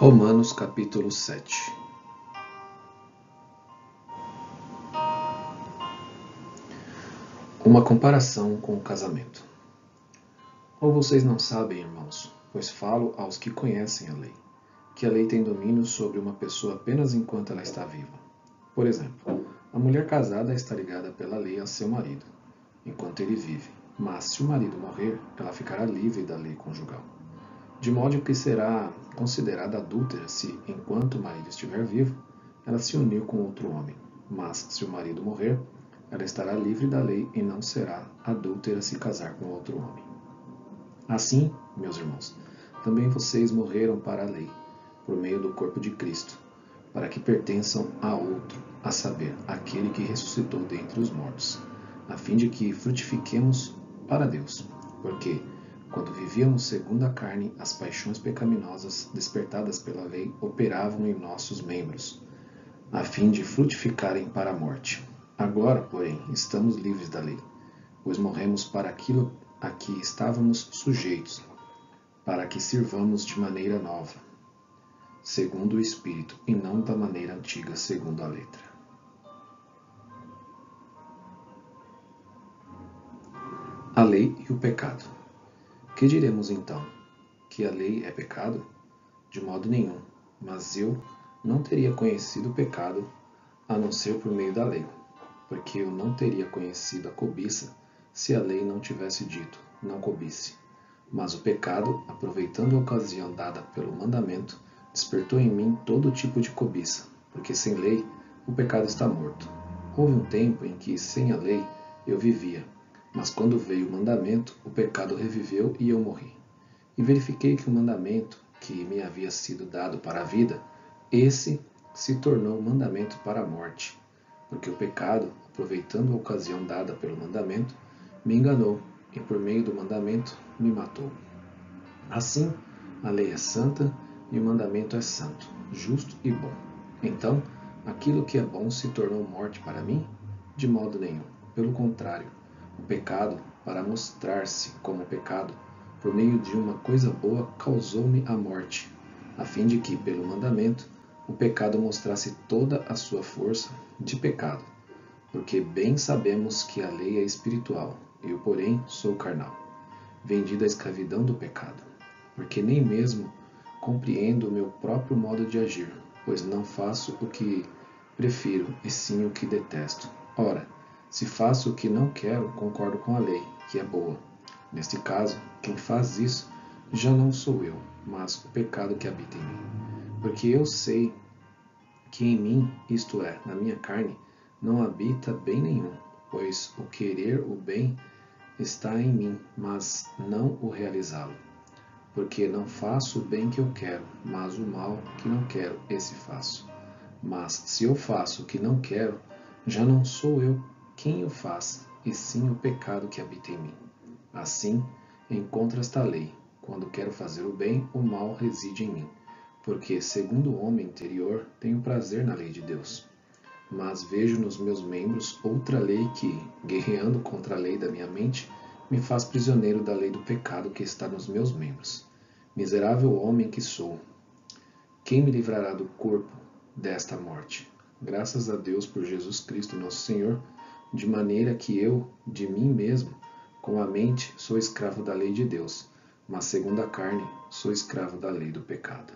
Romanos capítulo 7. Uma comparação com o casamento. Ou vocês não sabem, irmãos, pois falo aos que conhecem a lei, que a lei tem domínio sobre uma pessoa apenas enquanto ela está viva. Por exemplo, a mulher casada está ligada pela lei a seu marido, enquanto ele vive, mas se o marido morrer, ela ficará livre da lei conjugal. De modo que será considerada adúltera se, enquanto o marido estiver vivo, ela se uniu com outro homem. Mas, se o marido morrer, ela estará livre da lei e não será adúltera se casar com outro homem. Assim, meus irmãos, também vocês morreram para a lei, por meio do corpo de Cristo, para que pertençam a outro, a saber, aquele que ressuscitou dentre os mortos, a fim de que frutifiquemos para Deus. Porque, quando vivíamos segundo a carne, as paixões pecaminosas despertadas pela lei operavam em nossos membros, a fim de frutificarem para a morte. Agora, porém, estamos livres da lei, pois morremos para aquilo a que estávamos sujeitos, para que sirvamos de maneira nova, segundo o Espírito, e não da maneira antiga, segundo a letra. A lei e o pecado. Que diremos então? Que a lei é pecado? De modo nenhum, mas eu não teria conhecido o pecado a não ser por meio da lei, porque eu não teria conhecido a cobiça se a lei não tivesse dito, não cobice. Mas o pecado, aproveitando a ocasião dada pelo mandamento, despertou em mim todo tipo de cobiça, porque sem lei o pecado está morto. Houve um tempo em que, sem a lei, eu vivia, mas quando veio o mandamento, o pecado reviveu e eu morri. E verifiquei que o mandamento que me havia sido dado para a vida, esse se tornou mandamento para a morte, porque o pecado, aproveitando a ocasião dada pelo mandamento, me enganou e por meio do mandamento me matou. Assim, a lei é santa e o mandamento é santo, justo e bom. Então, aquilo que é bom se tornou morte para mim? De modo nenhum. Pelo contrário, o pecado, para mostrar-se como pecado, por meio de uma coisa boa, causou-me a morte, a fim de que, pelo mandamento, o pecado mostrasse toda a sua força de pecado. Porque bem sabemos que a lei é espiritual, eu, porém, sou carnal, vendido à escravidão do pecado. Porque nem mesmo compreendo o meu próprio modo de agir, pois não faço o que prefiro, e sim o que detesto. Ora, se faço o que não quero, concordo com a lei, que é boa. Neste caso, quem faz isso já não sou eu, mas o pecado que habita em mim. Porque eu sei que em mim, isto é, na minha carne, não habita bem nenhum, pois o querer o bem está em mim, mas não o realizá-lo. Porque não faço o bem que eu quero, mas o mal que não quero, esse faço. Mas se eu faço o que não quero, já não sou eu quem o faz, e sim o pecado que habita em mim. Assim, encontro esta lei: quando quero fazer o bem, o mal reside em mim. Porque, segundo o homem interior, tenho prazer na lei de Deus. Mas vejo nos meus membros outra lei que, guerreando contra a lei da minha mente, me faz prisioneiro da lei do pecado que está nos meus membros. Miserável homem que sou! Quem me livrará do corpo desta morte? Graças a Deus por Jesus Cristo, nosso Senhor, de maneira que eu, de mim mesmo, com a mente, sou escravo da lei de Deus, mas segundo a carne, sou escravo da lei do pecado.